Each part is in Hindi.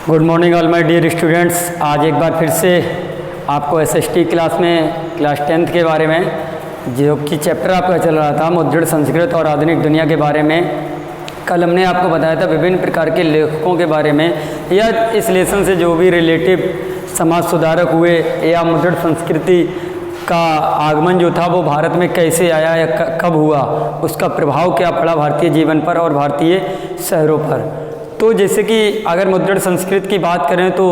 Good morning all my dear students. आज एक बार फिर से आपको एसएसटी क्लास में क्लास 10th के बारे में जो कि चैप्टर आपका चल रहा था मुद्रित संस्कृत और आधुनिक दुनिया के बारे में। कल हमने आपको बताया था विभिन्न प्रकार के लेखकों के बारे में, या इस लेसन से जो भी रिलेटिव समाज सुधारक हुए या मुद्रित संस्कृति का आगमन जो था वो भारत में कैसे आया या कब हुआ, उसका प्रभाव क्या पड़ा भारतीय जीवन पर और भारतीय शहरों पर। तो जैसे कि अगर मुद्रित संस्कृत की बात करें तो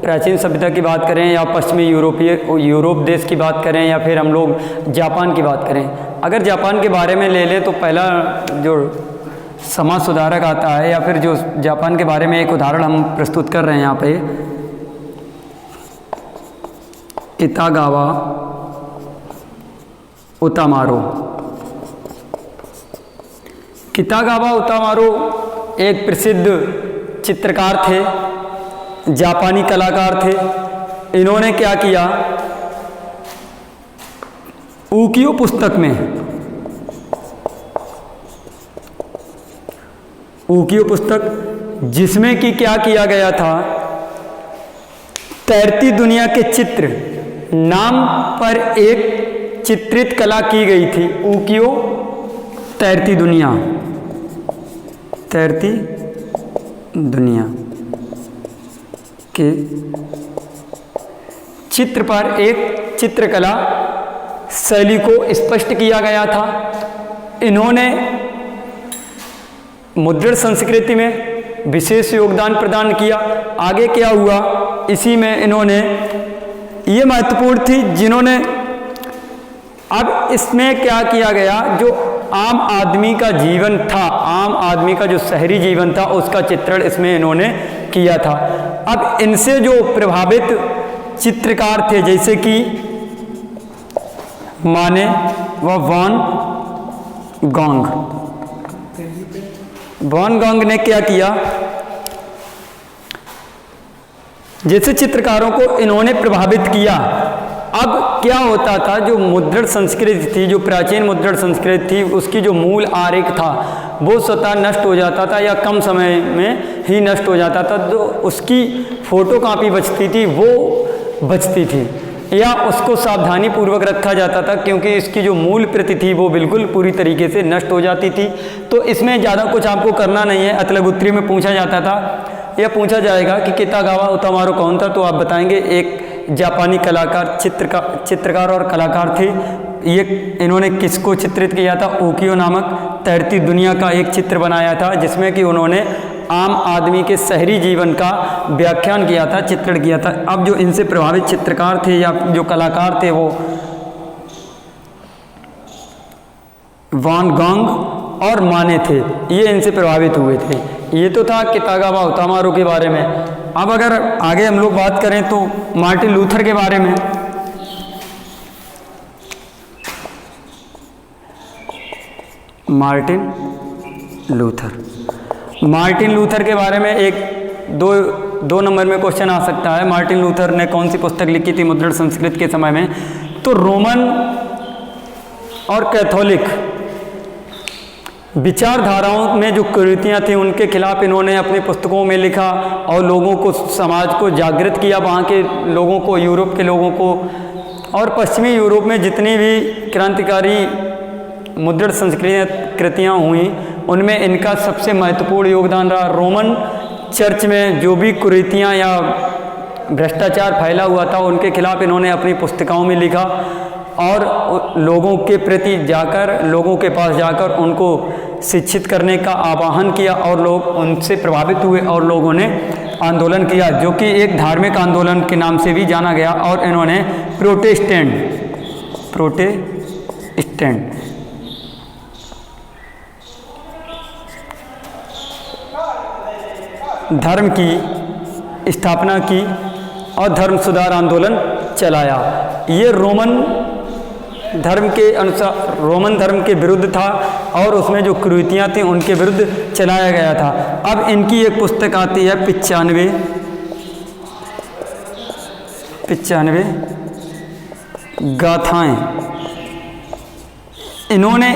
प्राचीन सभ्यता की बात करें या पश्चिमी यूरोप देश की बात करें या फिर हम लोग जापान की बात करें। अगर जापान के बारे में ले लें तो पहला जो समाज सुधारक आता है या फिर जो जापान के बारे में एक उदाहरण हम प्रस्तुत कर रहे हैं यहाँ पे, कितागावा उतामारो। कितागावा उतामारो एक प्रसिद्ध चित्रकार थे, जापानी कलाकार थे। इन्होंने क्या किया, उकियो पुस्तक में, उकियो पुस्तक जिसमें कि क्या किया गया था, तैरती दुनिया के चित्र नाम पर एक चित्रित कला की गई थी। उकियो तैरती दुनिया, तैरती दुनिया के चित्र पर एक चित्रकला शैली को स्पष्ट किया गया था। इन्होंने मुद्रित संस्कृति में विशेष योगदान प्रदान किया। आगे क्या हुआ, इसी में इन्होंने ये महत्वपूर्ण थी जिन्होंने, अब इसमें क्या किया गया, जो आम आदमी का जीवन था, आम आदमी का जो शहरी जीवन था उसका चित्रण इसमें इन्होंने किया था। अब इनसे जो प्रभावित चित्रकार थे जैसे कि माने व वॉन गॉन्ग, वॉन गॉन्ग ने क्या किया, जैसे चित्रकारों को इन्होंने प्रभावित किया। अब क्या होता था, जो मुद्रित संस्कृति थी, जो प्राचीन मुद्रित संस्कृति थी, उसकी जो मूल आरेख था वो स्वतः नष्ट हो जाता था या कम समय में ही नष्ट हो जाता था। तो उसकी फोटो कॉपी बचती थी वो बचती थी, या उसको सावधानी पूर्वक रखा जाता था क्योंकि इसकी जो मूल प्रति थी वो बिल्कुल पूरी तरीके से नष्ट हो जाती थी। तो इसमें ज़्यादा कुछ आपको करना नहीं है। अतलगुत्री में पूछा जाता था या पूछा जाएगा कि कितागावा उतामारो कौन था, तो आप बताएंगे एक जापानी कलाकार, चित्रकार और कलाकार थे। ये इन्होंने किसको चित्रित किया था, उकियो नामक तैरती दुनिया का एक चित्र बनाया था जिसमें कि उन्होंने आम आदमी के शहरी जीवन का व्याख्यान किया था, चित्रण किया था। अब जो इनसे प्रभावित चित्रकार थे या जो कलाकार थे वो वॉन गॉन्ग और माने थे, ये इनसे प्रभावित हुए थे। ये तो था कितागावा उतामारो के बारे में। अब अगर आगे हम लोग बात करें तो मार्टिन लूथर के बारे में। मार्टिन लूथर के बारे में एक दो नंबर में क्वेश्चन आ सकता है। मार्टिन लूथर ने कौन सी पुस्तक लिखी थी मुद्रित संस्कृत के समय में, तो रोमन और कैथोलिक विचारधाराओं में जो कुरीतियाँ थी उनके खिलाफ इन्होंने अपनी पुस्तकों में लिखा और लोगों को, समाज को जागृत किया, वहाँ के लोगों को, यूरोप के लोगों को। और पश्चिमी यूरोप में जितनी भी क्रांतिकारी मुद्रित संस्कृतियाँ हुई उनमें इनका सबसे महत्वपूर्ण योगदान रहा। रोमन चर्च में जो भी कुरीतियाँ या भ्रष्टाचार फैला हुआ था उनके खिलाफ इन्होंने अपनी पुस्तिकाओं में लिखा और लोगों के प्रति जाकर, लोगों के पास जाकर उनको शिक्षित करने का आह्वान किया और लोग उनसे प्रभावित हुए और लोगों ने आंदोलन किया जो कि एक धार्मिक आंदोलन के नाम से भी जाना गया। और इन्होंने प्रोटेस्टेंट धर्म की स्थापना की और धर्म सुधार आंदोलन चलाया। ये रोमन धर्म के अनुसार, रोमन धर्म के विरुद्ध था और उसमें जो कुरीतियाँ थी उनके विरुद्ध चलाया गया था। अब इनकी एक पुस्तक आती है 95 गाथाएं। इन्होंने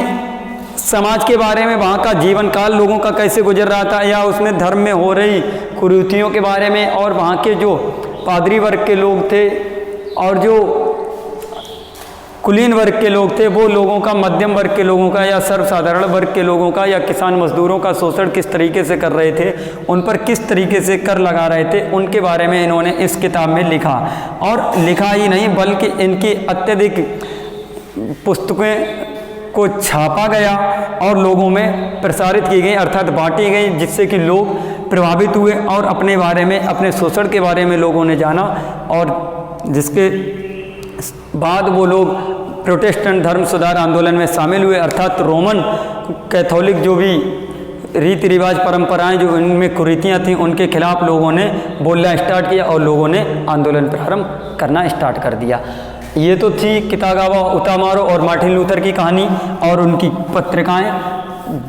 समाज के बारे में, वहाँ का जीवन काल लोगों का कैसे गुजर रहा था, या उसमें धर्म में हो रही कुरीतियों के बारे में, और वहाँ के जो पादरी वर्ग के लोग थे और जो कुलीन वर्ग के लोग थे, वो लोगों का, मध्यम वर्ग के लोगों का या सर्वसाधारण वर्ग के लोगों का या किसान मजदूरों का शोषण किस तरीके से कर रहे थे, उन पर किस तरीके से कर लगा रहे थे, उनके बारे में इन्होंने इस किताब में लिखा। और लिखा ही नहीं बल्कि इनकी अत्यधिक पुस्तकें को छापा गया और लोगों में प्रसारित की गई, अर्थात बांटी गई, जिससे कि लोग प्रभावित हुए और अपने बारे में, अपने शोषण के बारे में लोगों ने जाना, और जिसके बाद वो लोग प्रोटेस्टेंट धर्म सुधार आंदोलन में शामिल हुए, अर्थात रोमन कैथोलिक जो भी रीति रिवाज परंपराएं जो इनमें कुरीतियाँ थीं, उनके खिलाफ लोगों ने बोलना स्टार्ट किया और लोगों ने आंदोलन प्रारंभ करना स्टार्ट कर दिया। ये तो थी कितागावा उतामारो और मार्टिन लूथर की कहानी और उनकी पत्रिकाएं।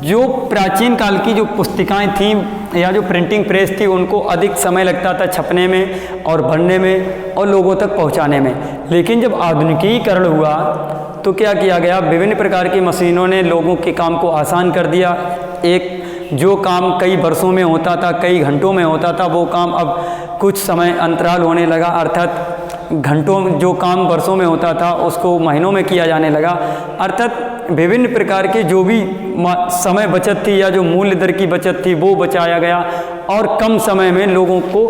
जो प्राचीन काल की जो पुस्तिकाएं थीं या जो प्रिंटिंग प्रेस थी, उनको अधिक समय लगता था छपने में और भरने में और लोगों तक पहुंचाने में। लेकिन जब आधुनिकीकरण हुआ तो क्या किया गया, विभिन्न प्रकार की मशीनों ने लोगों के काम को आसान कर दिया। एक जो काम कई वर्षों में होता था, कई घंटों में होता था, वो काम अब कुछ समय अंतराल होने लगा, अर्थात घंटों जो काम वर्षों में होता था उसको महीनों में किया जाने लगा। अर्थात विभिन्न प्रकार के जो भी समय बचत थी या जो मूल्य दर की बचत थी वो बचाया गया, और कम समय में लोगों को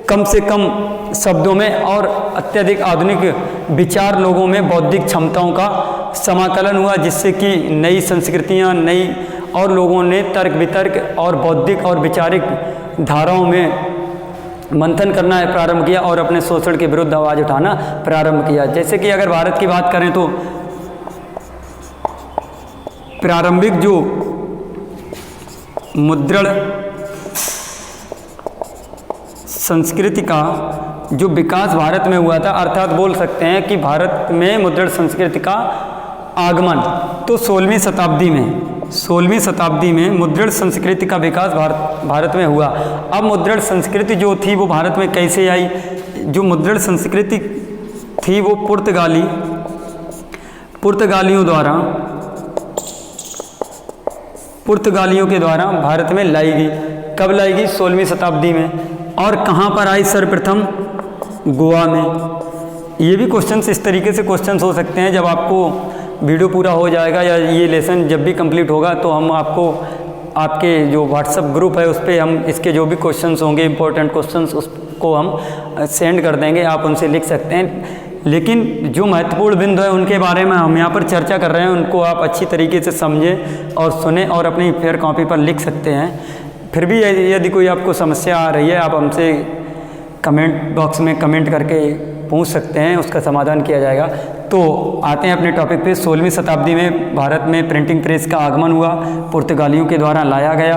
कम से कम शब्दों में और अत्यधिक आधुनिक विचार लोगों में बौद्धिक क्षमताओं का समाकलन हुआ, जिससे कि नई संस्कृतियाँ, नई और लोगों ने तर्क वितर्क और बौद्धिक और वैचारिक धाराओं में मंथन करना प्रारंभ किया और अपने शोषण के विरुद्ध आवाज़ उठाना प्रारंभ किया। जैसे कि अगर भारत की बात करें तो प्रारंभिक जो मुद्रण संस्कृति का जो विकास भारत में हुआ था, अर्थात बोल सकते हैं कि भारत में मुद्रण संस्कृति का आगमन तो 16वीं शताब्दी में मुद्रण संस्कृति का विकास भारत में हुआ। अब मुद्रण संस्कृति जो थी वो भारत में कैसे आई? जो मुद्रण संस्कृति थी वो पुर्तगालियों के द्वारा भारत में लाई गई। कब लाई गई? 16वीं शताब्दी में। और कहाँ पर आई सर्वप्रथम? गोवा में। ये भी क्वेश्चंस इस तरीके से क्वेश्चंस हो सकते हैं। जब आपको वीडियो पूरा हो जाएगा या ये लेसन जब भी कंप्लीट होगा तो हम आपको आपके जो व्हाट्सएप ग्रुप है उस पर हम इसके जो भी क्वेश्चंस होंगे, इंपॉर्टेंट क्वेश्चंस, उसको हम सेंड कर देंगे, आप उनसे लिख सकते हैं। लेकिन जो महत्वपूर्ण बिंदु है उनके बारे में हम यहाँ पर चर्चा कर रहे हैं, उनको आप अच्छी तरीके से समझें और सुने और अपनी फेयर कॉपी पर लिख सकते हैं। फिर भी यदि कोई आपको समस्या आ रही है, आप हमसे कमेंट बॉक्स में कमेंट करके पूछ सकते हैं, उसका समाधान किया जाएगा। तो आते हैं अपने टॉपिक पे। 16वीं शताब्दी में भारत में प्रिंटिंग प्रेस का आगमन हुआ, पुर्तगालियों के द्वारा लाया गया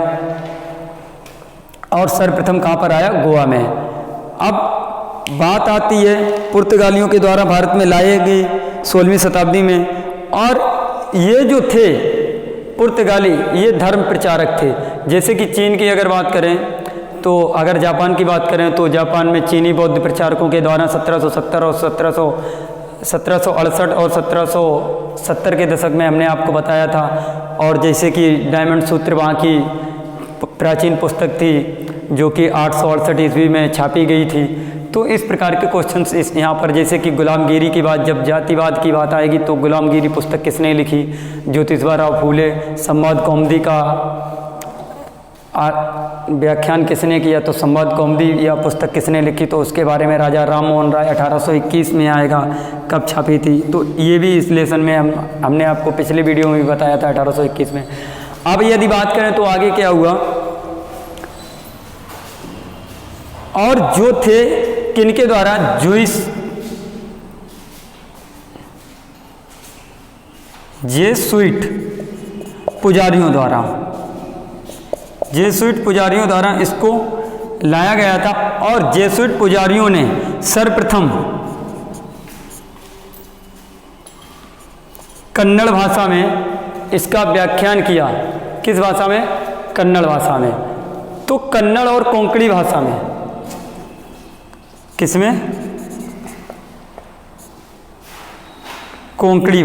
और सर्वप्रथम कहाँ पर आया? गोवा में। अब बात आती है पुर्तगालियों के द्वारा भारत में लाए गए 16वीं शताब्दी में, और ये जो थे पुर्तगाली ये धर्म प्रचारक थे। जैसे कि चीन की अगर बात करें तो, अगर जापान की बात करें तो जापान में चीनी बौद्ध प्रचारकों के द्वारा 1770 और 1768 और 1770 के दशक में हमने आपको बताया था। और जैसे कि डायमंड सूत्र वहाँ की प्राचीन पुस्तक थी जो कि 868 ईस्वी में छापी गई थी। तो इस प्रकार के क्वेश्चंस इस यहाँ पर, जैसे कि गुलामगिरी की बात, जब जातिवाद की बात आएगी तो गुलामगिरी पुस्तक किसने लिखी? ज्योतिबा फूले। संवाद कौमुदी का व्याख्यान किसने किया? तो संवाद कौमुदी या पुस्तक किसने लिखी? तो उसके बारे में राजा राम मोहन राय 1821 में आएगा। कब छपी थी? तो ये भी इस लेसन में हमने आपको पिछले वीडियो में भी बताया था 1821 में। अब यदि बात करें तो आगे क्या हुआ, और जो थे किनके द्वारा? जेसुइट पुजारियों द्वारा इसको लाया गया था। और जेसुइट पुजारियों ने सर्वप्रथम कन्नड़ भाषा में इसका व्याख्यान किया। किस भाषा में? कन्नड़ भाषा में। तो कन्नड़ और कोंकणी भाषा में, किसमें? कोंकणी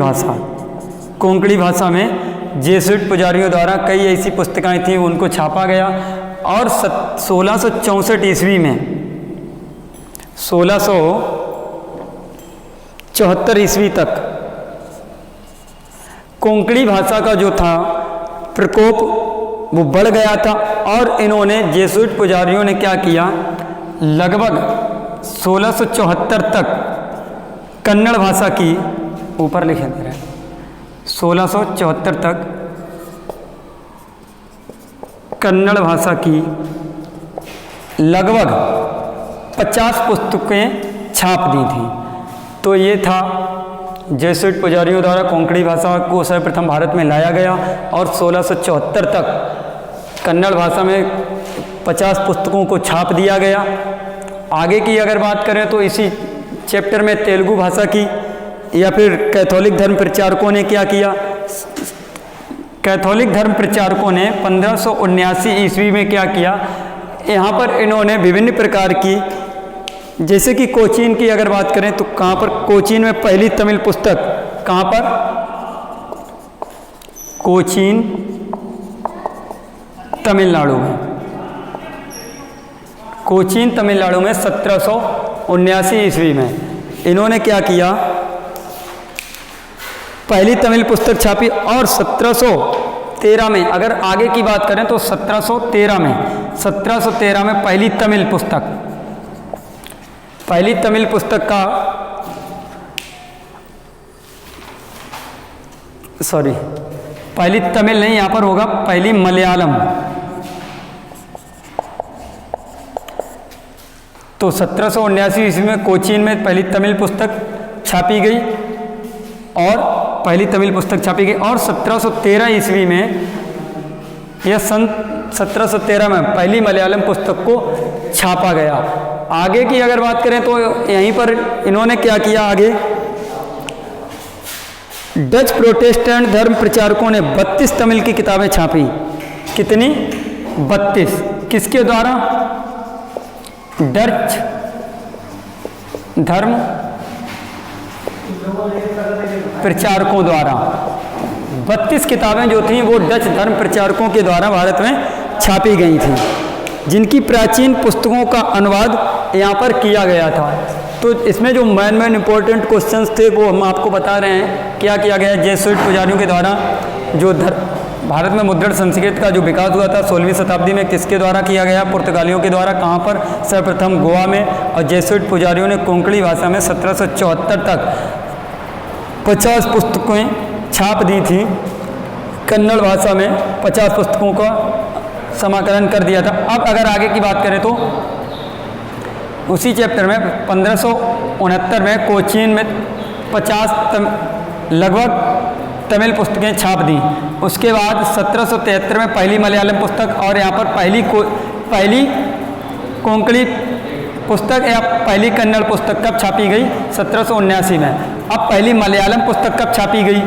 भाषा में जेसुइट पुजारियों द्वारा कई ऐसी पुस्तकें थीं उनको छापा गया। और 1664 ईस्वी में 1674 ईस्वी तक कोंकणी भाषा का जो था प्रकोप वो बढ़ गया था। और इन्होंने जेसुइट पुजारियों ने क्या किया, लगभग 1674 तक कन्नड़ भाषा की, ऊपर लिखे दे रहे हैं, 1674 तक कन्नड़ भाषा की लगभग 50 पुस्तकें छाप दी थी। तो ये था जेसुइट पुजारियों द्वारा कोंकणी भाषा को सर्वप्रथम भारत में लाया गया और 1674 तक कन्नड़ भाषा में 50 पुस्तकों को छाप दिया गया। आगे की अगर बात करें तो इसी चैप्टर में तेलुगु भाषा की या फिर कैथोलिक धर्म प्रचारकों ने क्या किया, कैथोलिक धर्म प्रचारकों ने 1579 ईस्वी में क्या किया, यहाँ पर इन्होंने विभिन्न प्रकार की, जैसे कि कोचीन की अगर बात करें तो कहाँ पर, कोचीन में पहली तमिल पुस्तक कहाँ पर, कोचीन तमिलनाडु में, कोचीन तमिलनाडु में 1779 ईस्वी में इन्होंने क्या किया, पहली तमिल पुस्तक छापी। और 1713 में अगर आगे की बात करें तो 1713 में पहली तमिल पुस्तक का पहली तमिल नहीं, यहाँ पर होगा पहली मलयालम। तो 1779 ईस्वी में कोचीन में पहली तमिल पुस्तक छापी गई और पहली तमिल पुस्तक छापी गई। और 1713 ईस्वी में या सन 1713 में पहली मलयालम पुस्तक को छापा गया। आगे की अगर बात करें तो यहीं पर इन्होंने क्या किया, आगे डच प्रोटेस्टेंट धर्म प्रचारकों ने 32 तमिल की किताबें छापी। कितनी? 32। किसके द्वारा? डच धर्म प्रचारकों द्वारा 32 किताबें जो थीं वो डच धर्म प्रचारकों के द्वारा भारत में छापी गई थीं, जिनकी प्राचीन पुस्तकों का अनुवाद यहाँ पर किया गया था। तो इसमें जो मेन इंपॉर्टेंट क्वेश्चंस थे वो हम आपको बता रहे हैं। क्या किया गया, जेसुइट पुजारियों के द्वारा जो भारत में मुद्रण संस्कृत का जो विकास हुआ था 16वीं शताब्दी में किसके द्वारा किया गया, पुर्तगालियों के द्वारा। कहाँ पर? सर्वप्रथम गोवा में। और जेसुइट पुजारियों ने कोंकणी भाषा में 1774 तक 50 पुस्तकें छाप दी थी। कन्नड़ भाषा में 50 पुस्तकों का समाकलन कर दिया था। अब अगर आगे की बात करें तो उसी चैप्टर में 1569 में कोचीन में 50 लगभग तमिल पुस्तकें छाप दी। उसके बाद 1773 में पहली मलयालम पुस्तक और यहाँ पर पहली कोंकणी पुस्तक या पहली कन्नड़ पुस्तक कब छापी गई? 1779 में। अब पहली मलयालम पुस्तक कब छापी गई?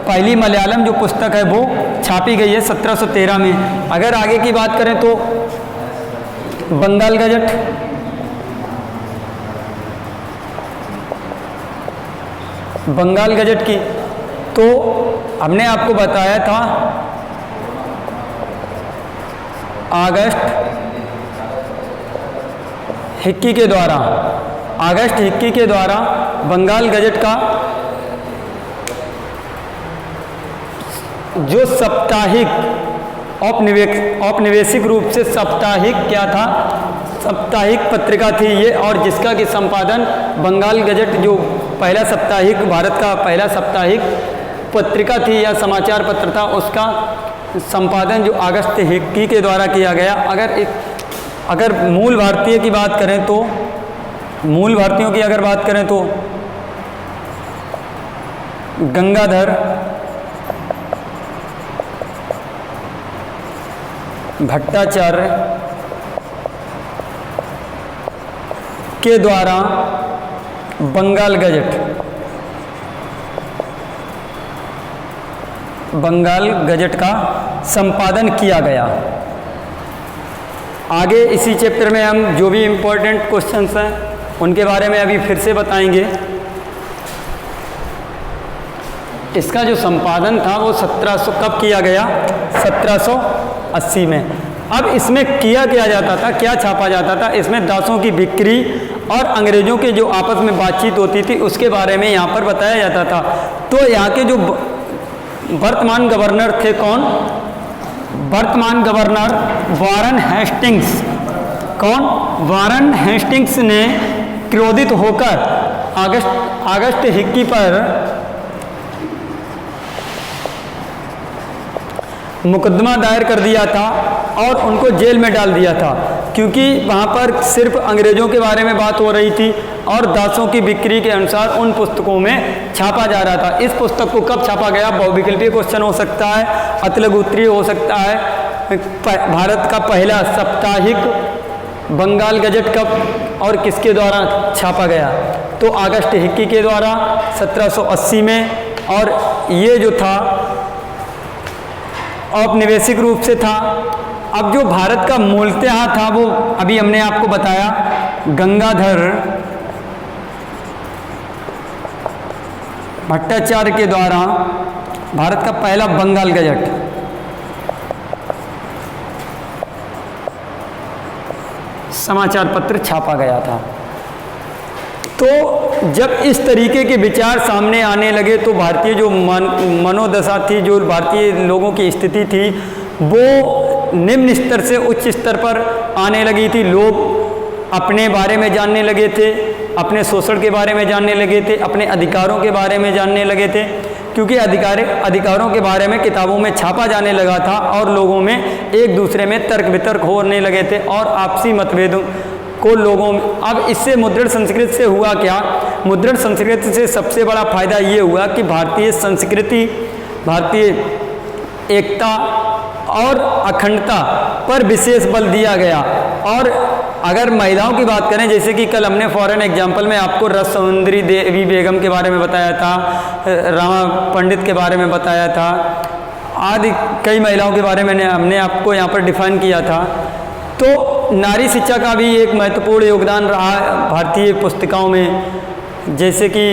पहली मलयालम जो पुस्तक है वो छापी गई है 1713 में। अगर आगे की बात करें तो बंगाल गजट, बंगाल गजट की तो हमने आपको बताया था अगस्त हिक्की के द्वारा, अगस्त हिक्की के द्वारा बंगाल गजट का जो साप्ताहिक औपनिवेशिक रूप से साप्ताहिक क्या था, साप्ताहिक पत्रिका थी ये, और जिसका कि संपादन बंगाल गजट जो पहला साप्ताहिक, भारत का पहला साप्ताहिक पत्रिका थी या समाचार पत्र था, उसका संपादन जो अगस्त हिक्की के द्वारा किया गया। अगर मूल भारतीय की बात करें तो, मूल भारतीयों की अगर बात करें तो गंगाधर भट्टाचार्य के द्वारा बंगाल गजट का संपादन किया गया। आगे इसी चैप्टर में हम जो भी इम्पोर्टेंट क्वेश्चंस हैं उनके बारे में अभी फिर से बताएंगे। इसका जो संपादन था वो 1700 कब किया गया? 1780 में। अब इसमें किया जाता था, क्या छापा जाता था? इसमें दासों की बिक्री और अंग्रेजों के जो आपस में बातचीत होती थी उसके बारे में यहाँ पर बताया जाता था। तो यहाँ के जो वर्तमान गवर्नर थे, कौन? वर्तमान गवर्नर वारन हेस्टिंग्स। कौन? वारन हेस्टिंग्स ने क्रोधित होकर अगस्त हिक्की पर मुकदमा दायर कर दिया था और उनको जेल में डाल दिया था, क्योंकि वहाँ पर सिर्फ अंग्रेज़ों के बारे में बात हो रही थी और दासों की बिक्री के अनुसार उन पुस्तकों में छापा जा रहा था। इस पुस्तक को कब छापा गया? बहुविकल्पीय क्वेश्चन हो सकता है, अतलगोत्रीय हो सकता है। भारत का पहला साप्ताहिक बंगाल गजट कब और किसके द्वारा छापा गया? तो अगस्त हिक्की के द्वारा 1780 में। और ये जो था औपनिवेशिक रूप से था। अब जो भारत का मूलतः था वो अभी हमने आपको बताया, गंगाधर भट्टाचार्य के द्वारा भारत का पहला बंगाल गजट समाचार पत्र छापा गया था। तो जब इस तरीके के विचार सामने आने लगे तो भारतीय जो मनोदशा थी, जो भारतीय लोगों की स्थिति थी, वो निम्न स्तर से उच्च स्तर पर आने लगी थी। लोग अपने बारे में जानने लगे थे, अपने शोषण के बारे में जानने लगे थे, अपने अधिकारों के बारे में जानने लगे थे, क्योंकि अधिकारों के बारे में किताबों में छापा जाने लगा था और लोगों में एक दूसरे में तर्क वितर्क होने लगे थे और आपसी मतभेदों को लोगों में। अब इससे मुद्रण संस्कृत से हुआ क्या? मुद्रण संस्कृत से सबसे बड़ा फायदा ये हुआ कि भारतीय संस्कृति, भारतीय एकता और अखंडता पर विशेष बल दिया गया। और अगर महिलाओं की बात करें, जैसे कि कल हमने फॉरेन एग्जाम्पल में आपको रस समुद्री देवी बेगम के बारे में बताया था, रामा पंडित के बारे में बताया था, आदि कई महिलाओं के बारे में हमने आपको यहाँ पर डिफाइन किया था। तो नारी शिक्षा का भी एक महत्वपूर्ण योगदान रहा भारतीय पुस्तिकाओं में, जैसे कि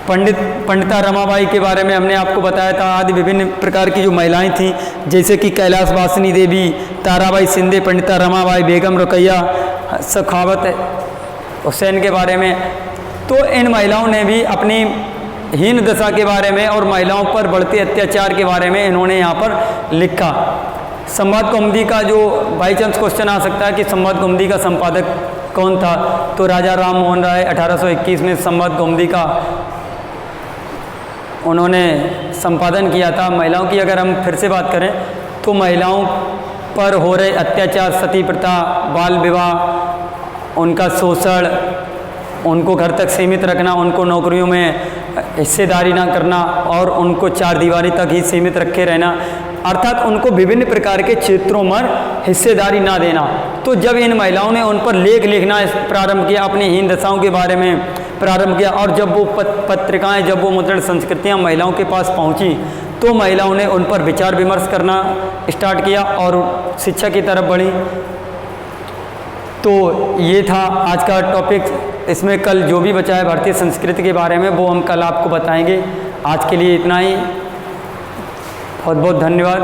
पंडिता रमाबाई के बारे में हमने आपको बताया था। आदि विभिन्न प्रकार की जो महिलाएं थीं, जैसे कि कैलाश वासिनी देवी, ताराबाई शिंदे, पंडिता रमाबाई, बेगम रुकैया, सखावत हुसैन के बारे में। तो इन महिलाओं ने भी अपनी हीन दशा के बारे में और महिलाओं पर बढ़ते अत्याचार के बारे में इन्होंने यहाँ पर लिखा। संवाद कौमुदी का जो बाई चांस क्वेश्चन आ सकता है कि संवाद कौमुदी का संपादक कौन था, तो राजा राम मोहन राय 1821 में संवाद कौमुदी का उन्होंने संपादन किया था। महिलाओं की अगर हम फिर से बात करें तो महिलाओं पर हो रहे अत्याचार, सती प्रथा, बाल विवाह, उनका शोषण, उनको घर तक सीमित रखना, उनको नौकरियों में हिस्सेदारी ना करना और उनको चार दीवारी तक ही सीमित रखे रहना, अर्थात उनको विभिन्न प्रकार के क्षेत्रों में हिस्सेदारी ना देना। तो जब इन महिलाओं ने उन पर लेख लिखना प्रारंभ किया, अपनी हीन दशाओं के बारे में प्रारंभ किया, और जब वो पत्रिकाएं, जब वो मुद्रण संस्कृतियां महिलाओं के पास पहुंची, तो महिलाओं ने उन पर विचार विमर्श करना स्टार्ट किया और शिक्षा की तरफ बढ़ी। तो ये था आज का टॉपिक। इसमें कल जो भी बचा है भारतीय संस्कृति के बारे में वो हम कल आपको बताएंगे। आज के लिए इतना ही। बहुत बहुत धन्यवाद।